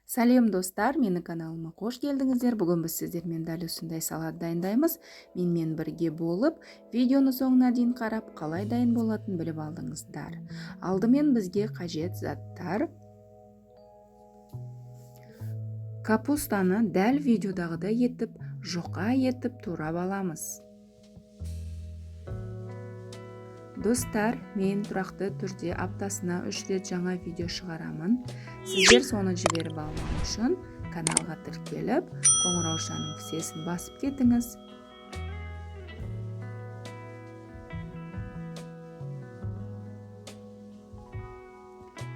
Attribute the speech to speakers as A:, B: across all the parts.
A: Сәлем достар, менің каналыма қош келдіңіздер. Бүгін біз сіздермен дәл осындай салат дайындаймыз. Менімен бірге болып, видеоны соңына дейін қарап, қалай дайын болатынын біліп алдыңыздар. Алдымен бізге қажет заттар: капустаны дәл видеодағыдай етіп, жұқа етіп турап аламыз. Достар, мен тұрақты түрде аптасына 3 рет жаңа видео шығарамын. Сіздер соны жіберіп алмау үшін каналға тіркеліп, қоңыраушаның кісесін басып кетіңіз.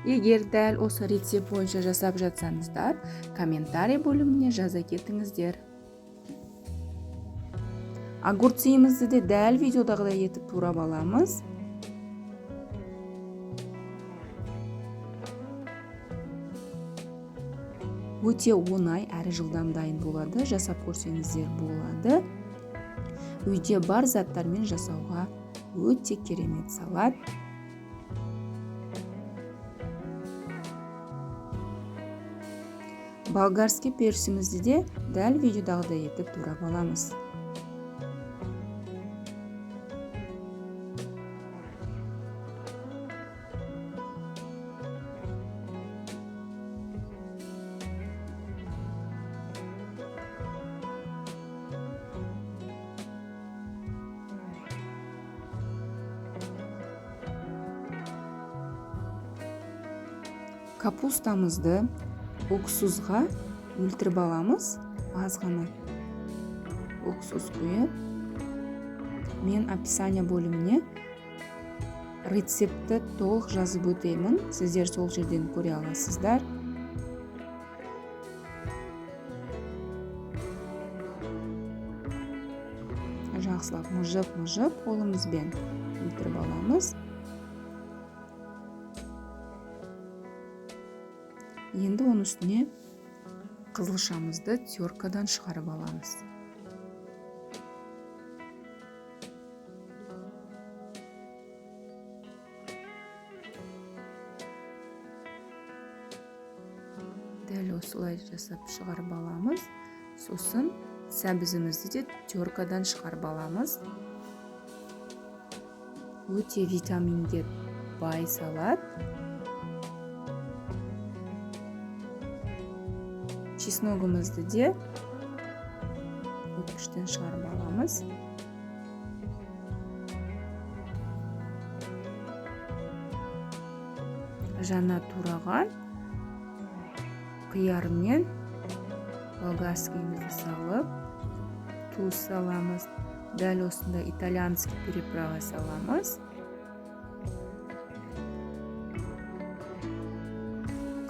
A: Егер дәл осы рецепт бойынша жасап жатсаңыздар, комментарий бөліміне жаза кетіңіздер. Огурцымызды де дәл видеодағыдай етіп турап аламыз. Өте оңай әрі жылдам дайын болады, жасап көрсеңіздер болады. Үйде бар заттармен жасауға өте керемет салат. Болгарский перцімізді де дәл видеодағыдай етіп турап аламыз. Капустамызды уксусқа өлтіріп аламыз. Аз ғана уксус құйып, мен описание бөліміне рецепті толық жазып өтемін. Сіздер сол жерден көре аласыздар. Жақсылап мұжып қолымызбен өлтіріп аламыз. Енді оның үстіне қызылшамызды теркадан шығарып аламыз. Дәл осылай жасап шығарып аламыз. Сосын сәбізімізді де теркадан шығарып аламыз. Өте витаминге бай салат. Чесногымызды де өткіштен шығарып аламыз. Жаңа тураған қияр мен болгарскийімізді салып, тұз саламыз. Дәл осында итальянский приправа саламыз.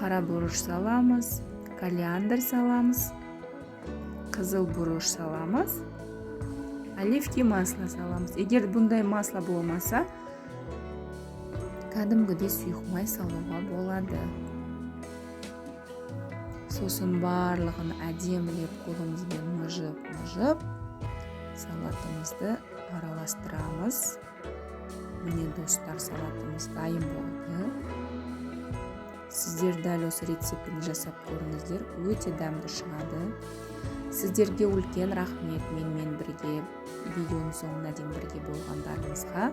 A: Қара бұрыш саламыз. Кориандр саламыз, қызыл бұрыш саламыз, оливки масло саламыз. Егер бұндай масло болмаса, кәдімгідей сұйық май салуға болады. Сосын барлығын әдемілеп қолымызбен мұжып, салатымызды араластырамыз. Міне достар, салатымыз дайын болды. Сіздер дәл осы рецептін жасап көріңіздер, өте дәмді шығады. Сіздерге үлкен рахмет, менімен бірге видеоның соңына дейін бірге болғандарыңызға.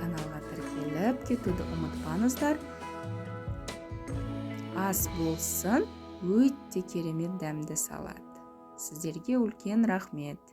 A: Каналға тіркеліп кетуді ұмытпаңыздар. Ас болсын, өте керемет дәмді салат. Сіздерге үлкен рахмет.